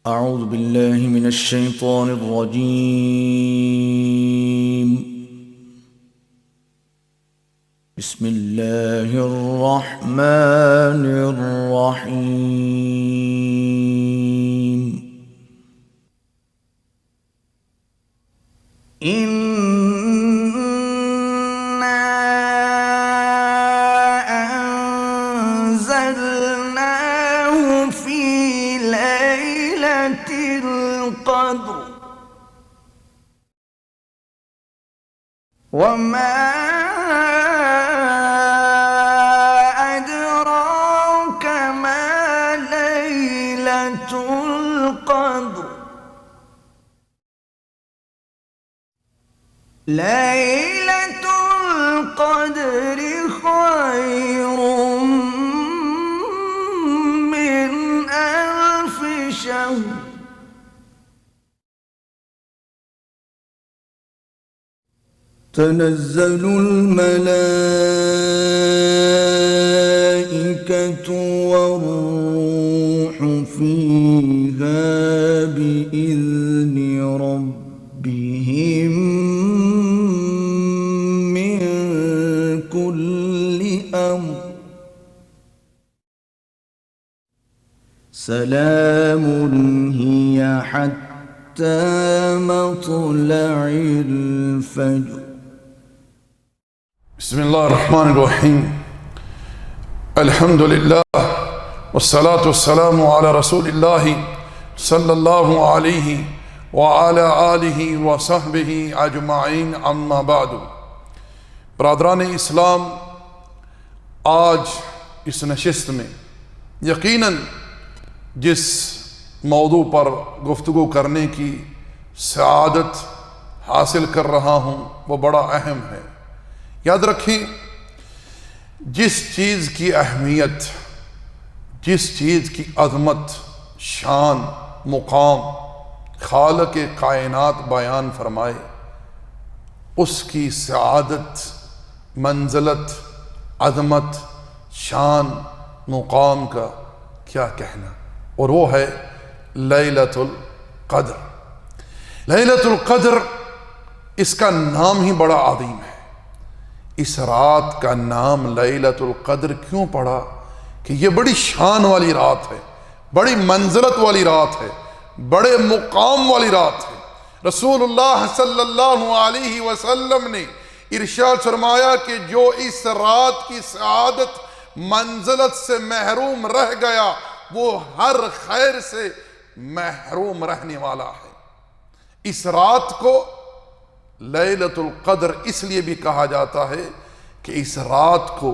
أعوذ بالله من الشيطان الرجيم. بسم الله الرحمن الرحيم. إنا أنزلناه في ليلة القدر وما أدراك ما ليلة القدر. ليلة القدر خير من 1000 شهر. تنزل الملائكة والروح فيها بإذن ربهم من كل أمر. سلام هي حتى مطلع الفجر. بسم الله الرحمن الرحيم. الحمد لله والصلاة والسلام على رسول الله صلی اللہ علیہ وعلى آلہ وصحبہ اجمعین، اما بعد. برادران اسلام، آج اس نشست میں یقیناً جس موضوع پر گفتگو کرنے کی سعادت حاصل کر رہا ہوں وہ بڑا اہم ہے. یاد رکھیں، جس چیز کی اہمیت، جس چیز کی عظمت، شان، مقام خالق کائنات بیان فرمائے، اس کی سعادت، منزلت، عظمت، شان، مقام کا کیا کہنا، اور وہ ہے لیلۃ القدر. لیلۃ القدر، اس کا نام ہی بڑا عظیم ہے. اس رات کا نام لیلۃ القدر کیوں پڑا؟ کہ یہ بڑی شان والی رات ہے، بڑی منزلت والی رات ہے، بڑے مقام والی رات ہے. رسول اللہ صلی اللہ علیہ وسلم نے ارشاد فرمایا کہ جو اس رات کی سعادت منزلت سے محروم رہ گیا وہ ہر خیر سے محروم رہنے والا ہے. اس رات کو لیلۃ القدر اس لیے بھی کہا جاتا ہے کہ اس رات کو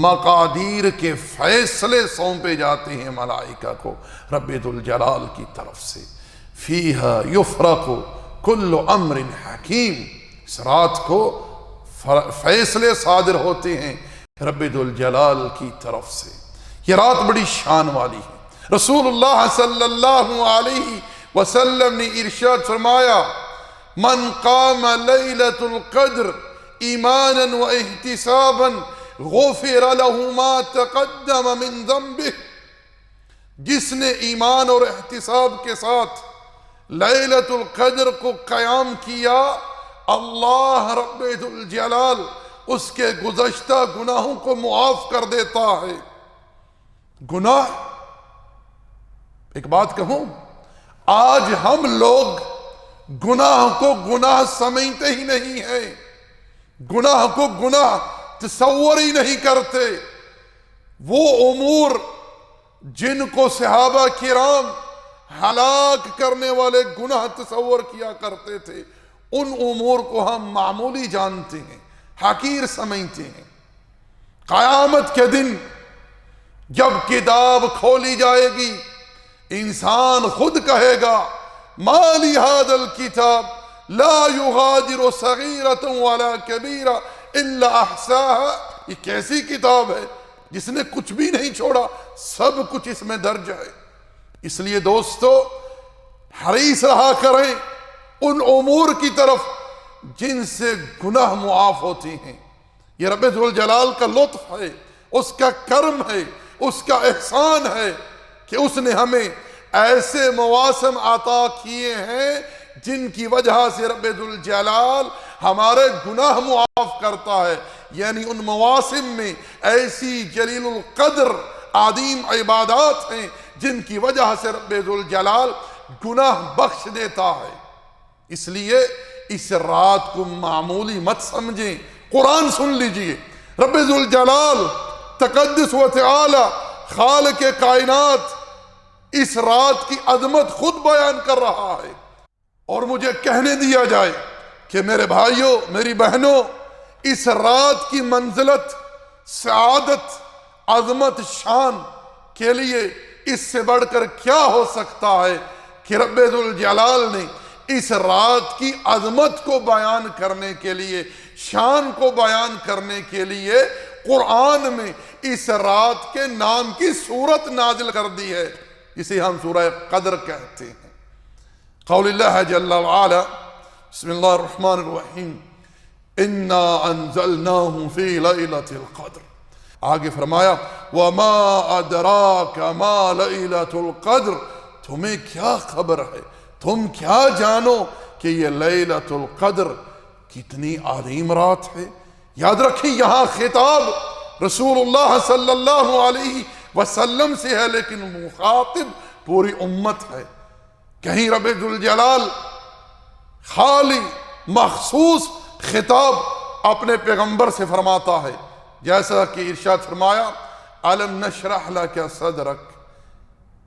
مقادیر کے فیصلے سونپے جاتے ہیں ملائکہ کو رب ذوالجلال کی طرف سے. فیہا یفرق کل امر حکیم. اس رات کو فیصلے صادر ہوتے ہیں رب ذوالجلال کی طرف سے. یہ رات بڑی شان والی ہے. رسول اللہ صلی اللہ علیہ وسلم نے ارشاد فرمایا، من قام لیلۃ القدر ایمانا و احتسابا غفر له ما تقدم من ذنبه. جس نے ایمان اور احتساب کے ساتھ لیلۃ القدر کو قیام کیا، اللہ رب ذوالجلال اس کے گزشتہ گناہوں کو معاف کر دیتا ہے. گناہ، ایک بات کہوں، آج ہم لوگ گناہ کو گناہ سمجھتے ہی نہیں ہیں، گناہ کو گناہ تصور ہی نہیں کرتے. وہ امور جن کو صحابہ کرام ہلاک کرنے والے گناہ تصور کیا کرتے تھے، ان امور کو ہم معمولی جانتے ہیں، حقیر سمجھتے ہیں. قیامت کے دن جب کتاب کھولی جائے گی، انسان خود کہے گا، ما لی ھذا الکتاب لا یغادر صغیرۃ ولا کبیرۃ الا احصاها. یہ کیسی کتاب ہے جس نے کچھ بھی نہیں چھوڑا، سب کچھ اس میں درج ہے. اس لیے دوستو، حریص رہا کریں ان امور کی طرف جن سے گناہ معاف ہوتے ہیں. یہ رب ذوالجلال کا لطف ہے، اس کا کرم ہے، اس کا احسان ہے کہ اس نے ہمیں ایسے مواسم عطا کیے ہیں جن کی وجہ سے رب ذوالجلال ہمارے گناہ معاف کرتا ہے. یعنی ان مواسم میں ایسی جلیل القدر عظیم عبادات ہیں جن کی وجہ سے رب ذوالجلال گناہ بخش دیتا ہے. اس لیے اس رات کو معمولی مت سمجھیں. قرآن سن لیجئے، رب ذوالجلال تقدس و تعالی خالق کائنات اس رات کی عظمت خود بیان کر رہا ہے. اور مجھے کہنے دیا جائے کہ میرے بھائیوں، میری بہنوں، اس رات کی منزلت، سعادت، عظمت، شان کے لیے اس سے بڑھ کر کیا ہو سکتا ہے کہ رب ذوالجلال نے اس رات کی عظمت کو بیان کرنے کے لیے، شان کو بیان کرنے کے لیے قرآن میں اس رات کے نام کی سورت نازل کر دی ہے، جسے ہم سورہ قدر کہتے ہیں. قول اللہ جل وعلا، بسم اللہ الرحمن الرحیم، انا انزلناہ فی لیلۃ القدر. آگے فرمایا وما ادراک ما لیلۃ القدر، تمہیں کیا خبر ہے، تم کیا جانو کہ یہ لیلۃ القدر کتنی عظیم رات ہے. یاد رکھیں یہاں خطاب رسول اللہ صلی اللہ علیہ وسلم سے ہے، لیکن مخاطب پوری امت ہے. کہیں رب ذوالجلال خالی مخصوص خطاب اپنے پیغمبر سے فرماتا ہے، جیسا کہ ارشاد فرمایا الم نشرح لک صدرک،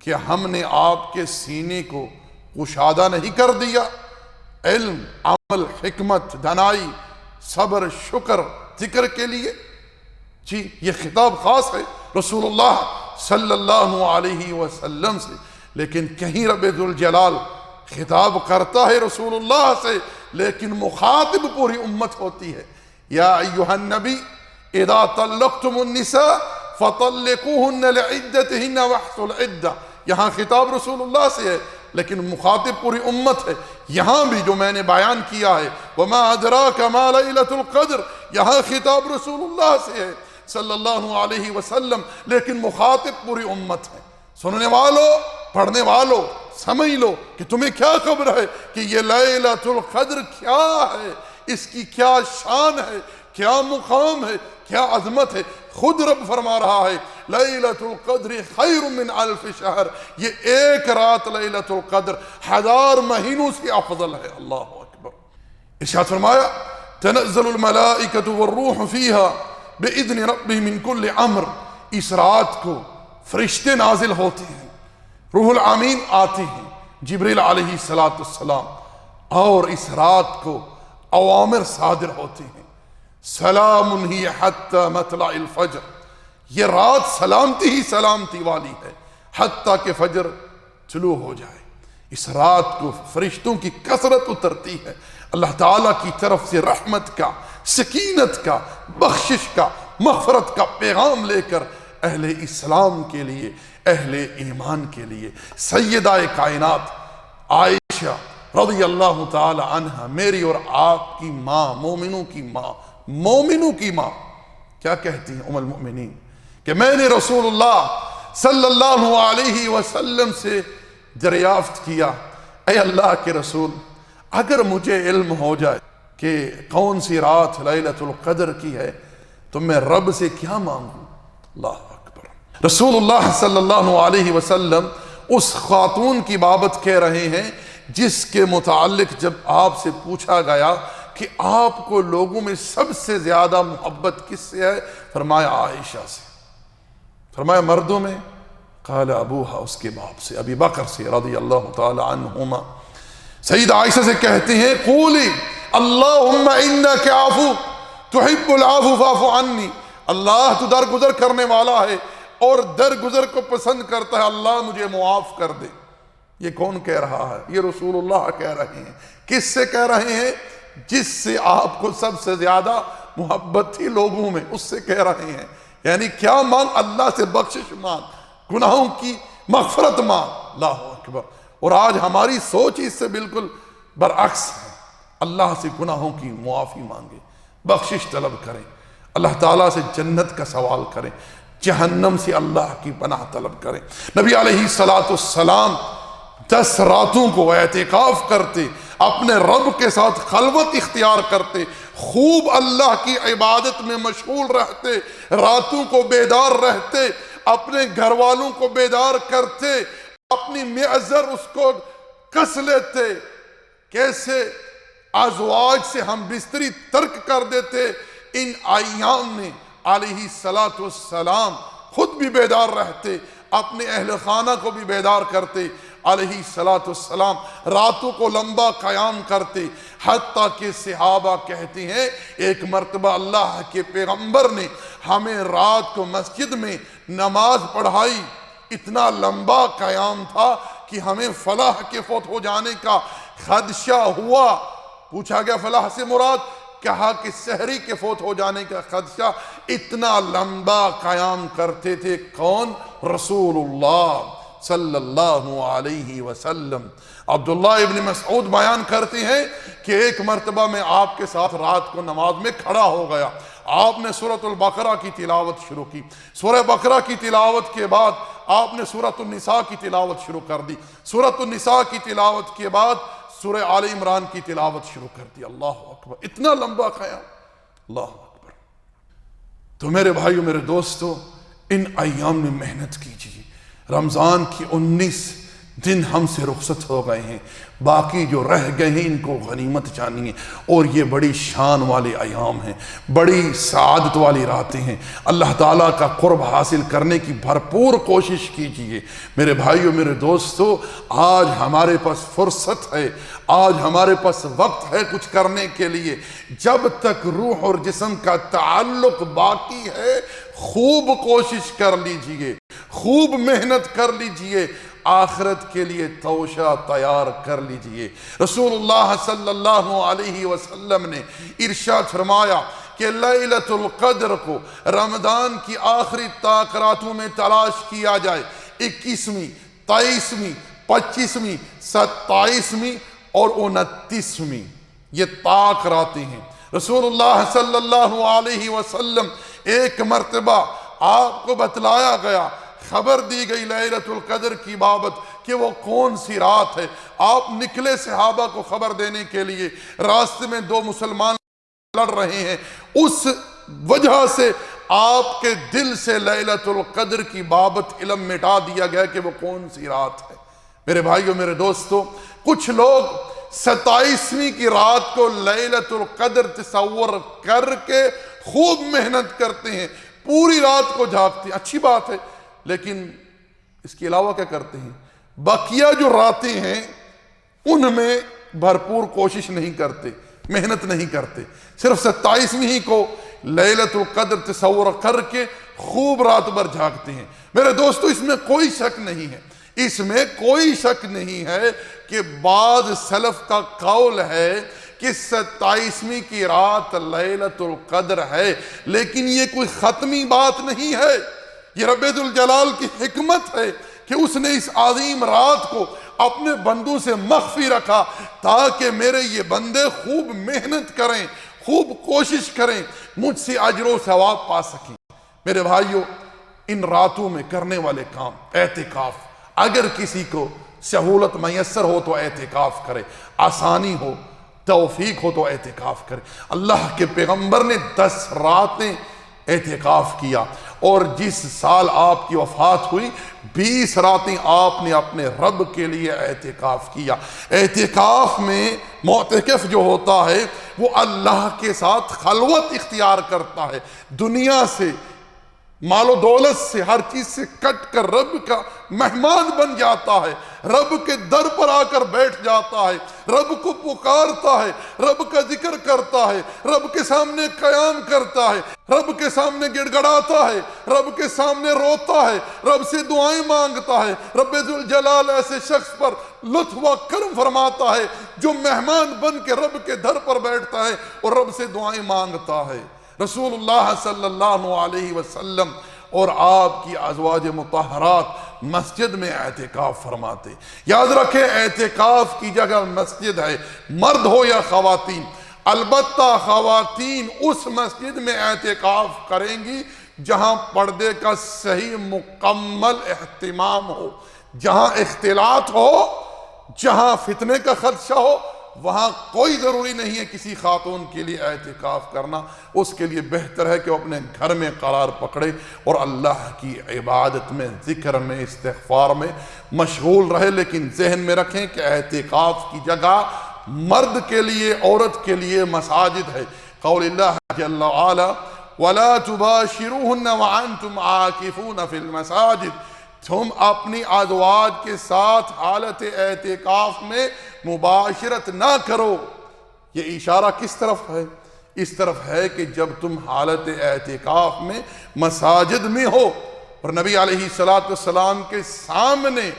کہ ہم نے آپ کے سینے کو کشادہ نہیں کر دیا. علم، عمل، حکمت، دانائی، صبر، شکر، ذکر کے لیے. جی یہ خطاب خاص ہے رسول اللہ صلی اللہ علیہ وسلم سے. لیکن کہیں رب ذوالجلال خطاب کرتا ہے رسول اللہ سے، لیکن مخاطب پوری امت ہوتی ہے. یا ایہا النبی اذا طلقتم النساء فطلقوہن لعدتہن واحصوا العدہ. یہاں خطاب رسول اللہ سے ہے لیکن مخاطب پوری امت ہے. یہاں بھی جو میں نے بیان کیا ہے وما ادراک ما لیلۃ القدر، یہاں خطاب رسول اللہ سے ہے صلی اللہ علیہ وسلم، لیکن مخاطب پوری امت ہے. سننے والوں، پڑھنے والوں، سمجھ لو کہ تمہیں کیا خبر ہے کہ یہ لیلۃ القدر کیا ہے، اس کی کیا شان ہے، کیا مقام ہے، کیا عظمت ہے. خود رب فرما رہا ہے لیلۃ القدر خیر من الف شہر، یہ ایک رات لیلۃ القدر 1000 مہینوں سے افضل ہے. اللہ اکبر. ارشاد فرمایا تنزل الملائکۃ والروح فیہا باذن ربہم من کل امر. اس رات کو فرشتے نازل ہوتے ہیں، روح الامین آتے ہیں، جبریل علیہ السلام، اور اس رات کو اوامر صادر ہوتے ہیں. سلام ہی حتی مطلع الفجر، یہ رات سلامتی ہی سلامتی والی ہے حتیٰ کہ فجر طلوع ہو جائے. اس رات کو فرشتوں کی کثرت اترتی ہے، اللہ تعالیٰ کی طرف سے رحمت کا، سکینت کا، بخشش کا، مغفرت کا پیغام لے کر اہل اسلام کے لیے، اہل ایمان کے لیے. سیدہ کائنات عائشہ رضی اللہ تعالی عنہ، میری اور آپ کی ماں، مومنوں کی ماں، مومنوں کی ماں، کیا کہتی ہیں ام المؤمنین کہ میں نے رسول اللہ صلی اللہ علیہ وسلم سے دریافت کیا، اے اللہ کے رسول، اگر مجھے علم ہو جائے کہ کون سی رات لیلۃ القدر کی ہے تو میں رب سے کیا مانگوں. اللہ اکبر. رسول اللہ صلی اللہ علیہ وسلم اس خاتون کی بابت کہہ رہے ہیں جس کے متعلق جب آپ سے پوچھا گیا کہ آپ کو لوگوں میں سب سے زیادہ محبت کس سے ہے، فرمایا عائشہ سے. فرمایا مردوں میں، قال ابوہا، اس کے باپ سے، ابی بکر سے رضی اللہ تعالی عنہما. سید عائشہ سے کہتے ہیں قولی اللہم انک عفو تحب العفو فاعف عنی. اللہ تو درگزر کرنے والا ہے اور درگزر کو پسند کرتا ہے، اللہ مجھے معاف کر دے. یہ کون کہہ رہا ہے؟ یہ رسول اللہ کہہ رہے ہیں. کس سے کہہ رہے ہیں؟ جس سے آپ کو سب سے زیادہ محبت تھی لوگوں میں، اس سے کہہ رہے ہیں. یعنی کیا مانگ؟ اللہ سے بخشش مانگ، گناہوں کی مغفرت مانگ. اللہ اکبر. اور آج ہماری سوچ اس سے بالکل برعکس ہے. اللہ سے گناہوں کی معافی مانگے، بخشش طلب کریں، اللہ تعالیٰ سے جنت کا سوال کریں، جہنم سے اللہ کی پناہ طلب کریں. نبی علیہ السلام 10 راتوں کو اعتکاف کرتے، اپنے رب کے ساتھ خلوت اختیار کرتے، خوب اللہ کی عبادت میں مشغول رہتے، راتوں کو بیدار رہتے، اپنے گھر والوں کو بیدار کرتے، اپنی معذر اس کو کس لیتے۔ کیسے ازواج سے ہم بستری ترک کر دیتے، ان ایام میں علیہ السلام خود بھی بیدار رہتے، اپنے اہل خانہ کو بھی بیدار کرتے، علیہ السلام راتوں کو لمبا قیام کرتے، حتیٰ کہ صحابہ کہتے ہیں ایک مرتبہ اللہ کے پیغمبر نے ہمیں رات کو مسجد میں نماز پڑھائی، اتنا لمبا قیام تھا کہ ہمیں فلاح کے فوت ہو جانے کا خدشہ ہوا۔ پوچھا گیا فلاح سے مراد؟ کہا کہ سحری کے فوت ہو جانے کا خدشہ۔ اتنا لمبا قیام کرتے تھے کون؟ رسول اللہ صلی اللہ علیہ وسلم۔ عبداللہ ابن مسعود بیان کرتے ہیں کہ ایک مرتبہ میں آپ کے ساتھ رات کو نماز میں کھڑا ہو گیا، آپ نے سورۃ البقرہ کی تلاوت شروع کی، سورہ بقرہ کی تلاوت کے بعد آپ نے سورۃ النساء کی تلاوت شروع کر دی، سورۃ النساء کی تلاوت کے بعد سورہ آل عمران کی تلاوت شروع کر دی۔ اللہ اکبر، اتنا لمبا قیام، اللہ اکبر۔ تو میرے بھائیو، میرے دوستو، ان ایام میں محنت کیجیے۔ رمضان کی 19 دن ہم سے رخصت ہو گئے ہیں، باقی جو رہ گئے ہیں ان کو غنیمت جانیے، اور یہ بڑی شان والے ایام ہیں، بڑی سعادت والی راتیں ہیں۔ اللہ تعالیٰ کا قرب حاصل کرنے کی بھرپور کوشش کیجیے۔ میرے بھائیو، میرے دوستو، آج ہمارے پاس فرصت ہے، آج ہمارے پاس وقت ہے کچھ کرنے کے لیے۔ جب تک روح اور جسم کا تعلق باقی ہے، خوب کوشش کر لیجئے، خوب محنت کر لیجئے، آخرت کے لیے توشہ تیار کر لیجئے۔ رسول اللہ صلی اللہ علیہ وسلم نے ارشاد فرمایا کہ لیلۃ القدر کو رمضان کی آخری طاق راتوں میں تلاش کیا جائے، 21ویں، 23ویں، 25ویں، 27ویں اور 29ویں، یہ طاق راتیں ہیں۔ رسول اللہ صلی اللہ علیہ وسلم ایک مرتبہ آپ کو بتلایا گیا، خبر دی گئی لیلۃ القدر کی بابت کہ وہ کون سی رات ہے۔ آپ نکلے صحابہ کو خبر دینے کے لیے، راستے میں 2 مسلمان لڑ رہے ہیں، اس وجہ سے آپ کے دل سے لیلۃ القدر کی بابت علم مٹا دیا گیا کہ وہ کون سی رات ہے۔ میرے بھائیو، میرے دوستو، کچھ لوگ 27ویں کی رات کو لیلۃ القدر تصور کر کے خوب محنت کرتے ہیں، پوری رات کو جاگتے ہیں، اچھی بات ہے، لیکن اس کے علاوہ کیا کرتے ہیں؟ بقیہ جو راتیں ہیں ان میں بھرپور کوشش نہیں کرتے، محنت نہیں کرتے، صرف 27ویں ہی کو لیلۃ القدر تصور کر کے خوب رات بھر جاگتے ہیں۔ میرے دوستو، اس میں کوئی شک نہیں ہے، اس میں کوئی شک نہیں ہے کہ بعض سلف کا قول ہے کہ 27ویں کی رات لیلۃ القدر ہے، لیکن یہ کوئی ختمی بات نہیں ہے۔ یہ رب ذوالجلال کی حکمت ہے کہ اس نے اس عظیم رات کو اپنے بندوں سے مخفی رکھا تاکہ میرے یہ بندے خوب محنت کریں، خوب کوشش کریں، مجھ سے اجر و ثواب پا سکیں۔ میرے بھائیو، ان راتوں میں کرنے والے کام اعتکاف، اگر کسی کو سہولت میسر ہو تو اعتکاف کرے، آسانی ہو، توفیق ہو تو اعتکاف کرے۔ اللہ کے پیغمبر نے 10 راتیں اعتکاف کیا، اور جس سال آپ کی وفات ہوئی 20 راتیں آپ نے اپنے رب کے لیے اعتکاف کیا۔ اعتکاف میں معتکف جو ہوتا ہے وہ اللہ کے ساتھ خلوت اختیار کرتا ہے، دنیا سے، مال و دولت سے، ہر چیز سے کٹ کر رب کا مہمان بن جاتا ہے، رب کے در پر آ کر بیٹھ جاتا ہے، رب کو پکارتا ہے، رب کا ذکر کرتا ہے، رب کے سامنے قیام کرتا ہے، رب کے سامنے گڑ گڑاتا ہے، رب کے سامنے روتا ہے، رب سے دعائیں مانگتا ہے۔ رب ذوالجلال ایسے شخص پر لطف و کرم فرماتا ہے جو مہمان بن کے رب کے در پر بیٹھتا ہے اور رب سے دعائیں مانگتا ہے۔ رسول اللہ صلی اللہ علیہ وسلم اور آپ کی ازواج مطہرات مسجد میں اعتکاف فرماتے۔ یاد رکھیں، اعتکاف کی جگہ مسجد ہے، مرد ہو یا خواتین، البتہ خواتین اس مسجد میں اعتکاف کریں گی جہاں پردے کا صحیح مکمل اہتمام ہو، جہاں اختلاط ہو جہاں فتنے کا خدشہ ہو وہاں کوئی ضروری نہیں ہے کسی خاتون کے لیے اعتکاف کرنا، اس کے لیے بہتر ہے کہ وہ اپنے گھر میں قرار پکڑے اور اللہ کی عبادت میں، ذکر میں، استغفار میں مشغول رہے۔ لیکن ذہن میں رکھیں کہ اعتکاف کی جگہ مرد کے لیے، عورت کے لیے مساجد ہے۔ قول اللہ جل وعلا وَلَا تُبَاشِرُوهُنَّ وَأَنْتُمْ عَاكِفُونَ فِي الْمَسَاجِدِ، تم اپنی ازواج کے ساتھ حالت اعتکاف میں مباشرت نہ کرو۔ یہ اشارہ کس طرف ہے؟ اس طرف ہے کہ جب تم حالت اعتکاف میں مساجد میں ہو، اور نبی علیہ السلام کے سامنے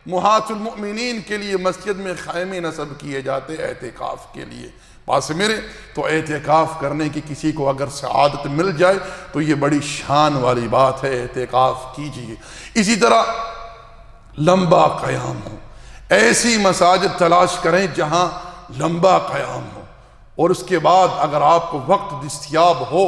محاط المؤمنین کے لیے مسجد میں خیمے نصب کیے جاتے اعتکاف کے لیے۔ پاس میرے تو اعتکاف کرنے کی کسی کو اگر سعادت مل جائے تو یہ بڑی شان والی بات ہے، اعتکاف کیجئے۔ اسی طرح لمبا قیام ہو، ایسی مساجد تلاش کریں جہاں لمبا قیام ہو، اور اس کے بعد اگر آپ کو وقت دستیاب ہو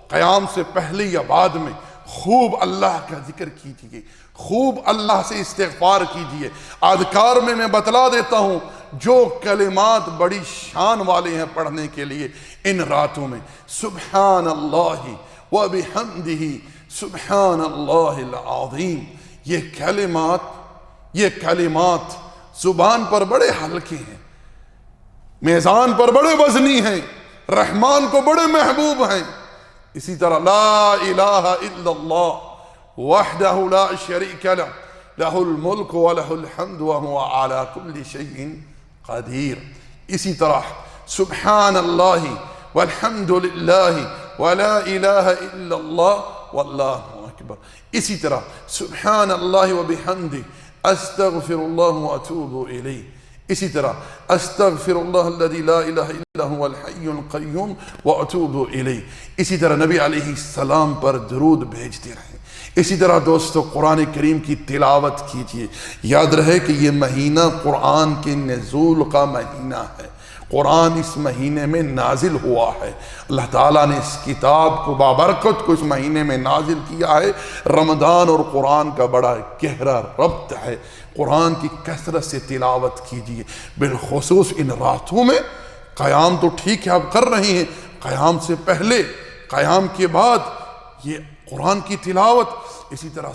قیام سے پہلے یا بعد میں خوب اللہ کا ذکر کیجئے، خوب اللہ سے استغفار کیجئے۔ اذکار میں بتلا دیتا ہوں جو کلمات بڑی شان والے ہیں پڑھنے کے لیے ان راتوں میں، سبحان اللہ وبحمدہ سبحان اللہ العظیم، یہ کلمات زبان پر بڑے ہلکے ہیں، میزان پر بڑے وزنی ہیں، رحمان کو بڑے محبوب ہیں۔ اسی طرح لا الہ الا اللہ وحدہ لا شریک لہ لہ الملک ولہ الحمد وہو علی کل شیء قدیر۔ اسی طرح سبحان اللہ والحمد للہ ولا الہ الا اللہ واللہ اکبر۔ اسی طرح سبحان اللہ وبحمدہ استغفر اللہ واتوب الیہ۔ اسی طرح استغفر اللہ الذی لا الہ الا هو الحی القیوم واتوب الیہ۔ اسی طرح نبی علیہ السلام پر درود بھیجتے رہیں۔ اسی طرح دوستو قرآن کریم کی تلاوت کیجئے۔ یاد رہے کہ یہ مہینہ قرآن کے نزول کا مہینہ ہے، قرآن اس مہینے میں نازل ہوا ہے۔ اللہ تعالیٰ نے اس کتاب کو بابرکت کو اس مہینے میں نازل کیا ہے۔ رمضان اور قرآن کا بڑا گہرا ربط ہے۔ قرآن کی کثرت سے تلاوت کیجئے، بالخصوص ان راتوں میں۔ قیام تو ٹھیک ہے آپ کر رہے ہیں، قیام سے پہلے، قیام کے بعد یہ قرآن کی تلاوت۔ اسی طرح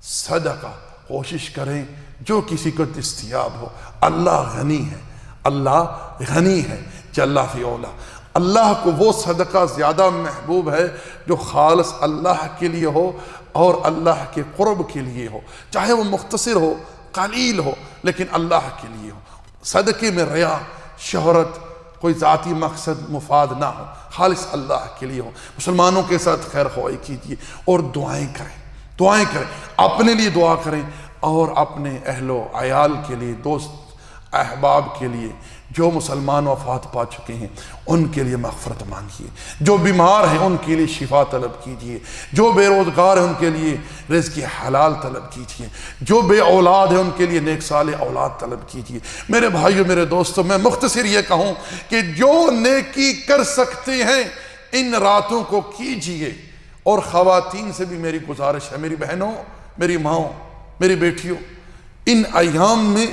صدقہ کوشش کریں جو کسی کو دستیاب ہو۔ اللہ غنی ہے، اللہ غنی ہے جل فی علا۔ اللہ کو وہ صدقہ زیادہ محبوب ہے جو خالص اللہ کے لیے ہو اور اللہ کے قرب کے لیے ہو، چاہے وہ مختصر ہو، قلیل ہو، لیکن اللہ کے لیے ہو۔ صدقے میں ریا، شہرت، کوئی ذاتی مقصد مفاد نہ ہو، خالص اللہ کے لیے ہو۔ مسلمانوں کے ساتھ خیر خواہی کیجیے اور دعائیں کریں، اپنے لیے دعا کریں اور اپنے اہل و عیال کے لیے، دوست احباب کے لیے جو مسلمان وفات پا چکے ہیں ان کے لیے مغفرت مانگیے، جو بیمار ہیں ان کے لیے شفا طلب کیجیے، جو بے روزگار ہیں ان کے لیے رزق حلال طلب کیجیے، جو بے اولاد ہیں ان کے لیے نیک صالح اولاد طلب کیجیے۔ میرے بھائیو، میرے دوستو، میں مختصر یہ کہوں کہ جو نیکی کر سکتے ہیں ان راتوں کو کیجیے۔ اور خواتین سے بھی میری گزارش ہے، میری بہنوں، میری ماؤں، میری بیٹیوں، ان ایام میں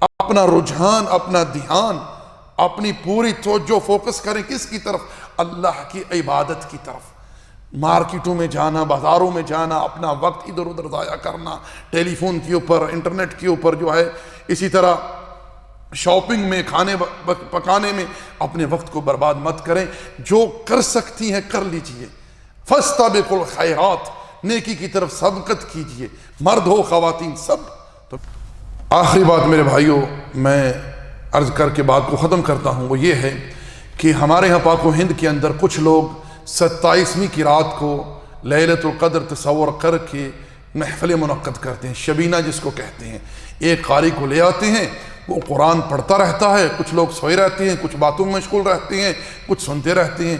اپنا رجحان، اپنا دھیان، اپنی پوری توجہ فوکس کریں کس کی طرف؟ اللہ کی عبادت کی طرف۔ مارکیٹوں میں جانا، بازاروں میں جانا، اپنا وقت ادھر ادھر ضائع کرنا، ٹیلی فون کے اوپر، انٹرنیٹ کے اوپر جو ہے، اسی طرح شاپنگ میں، کھانے پکانے میں اپنے وقت کو برباد مت کریں۔ جو کر سکتی ہیں کر لیجئے۔ فاستبقوا الخیرات، نیکی کی طرف سبقت کیجئے، مرد ہو خواتین سب۔ تو آخری بات میرے بھائیوں میں عرض کر کے بات کو ختم کرتا ہوں، وہ یہ ہے کہ ہمارے ہاں پاک و ہند کے اندر کچھ لوگ 27ویں کی رات کو لیلۃ القدر تصور کر کے محفل منعقد کرتے ہیں، شبینہ جس کو کہتے ہیں۔ ایک قاری کو لے آتے ہیں، وہ قرآن پڑھتا رہتا ہے، کچھ لوگ سوئے رہتے ہیں، کچھ باتوں میں مشغول رہتے ہیں، کچھ سنتے رہتے ہیں۔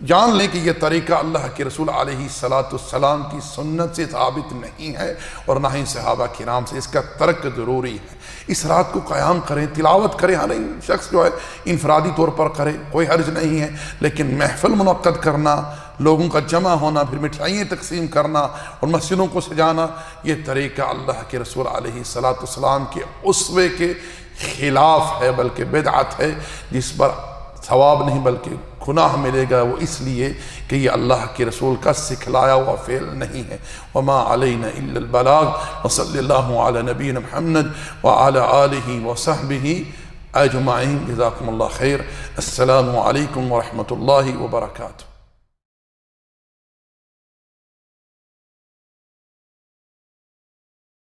جان لیں کہ یہ طریقہ اللہ کے رسول علیہ السلام کی سنت سے ثابت نہیں ہے اور نہ ہی صحابہ کرام سے، اس کا ترک ضروری ہے۔ اس رات کو قیام کریں، تلاوت کریں، ہر شخص جو ہے انفرادی طور پر کرے، کوئی حرج نہیں ہے، لیکن محفل منعقد کرنا، لوگوں کا جمع ہونا، پھر مٹھائیاں تقسیم کرنا اور مسجدوں کو سجانا، یہ طریقہ اللہ کے رسول علیہ السلام کے اسوے کے خلاف ہے، بلکہ بدعت ہے، جس پر ثواب نہیں بلکہ گناہ ملے گا، وہ اس لیے کہ یہ اللہ کے رسول کا سکھلایا ہوا فعل نہیں ہے۔ وما علینا الا البلاغ، وصلی اللہ علی نبینا محمد وعلی آلہ وصحبہ اجمعین۔ جزاکم اللہ خیر۔ السلام علیکم ورحمۃ اللہ وبرکاتہ۔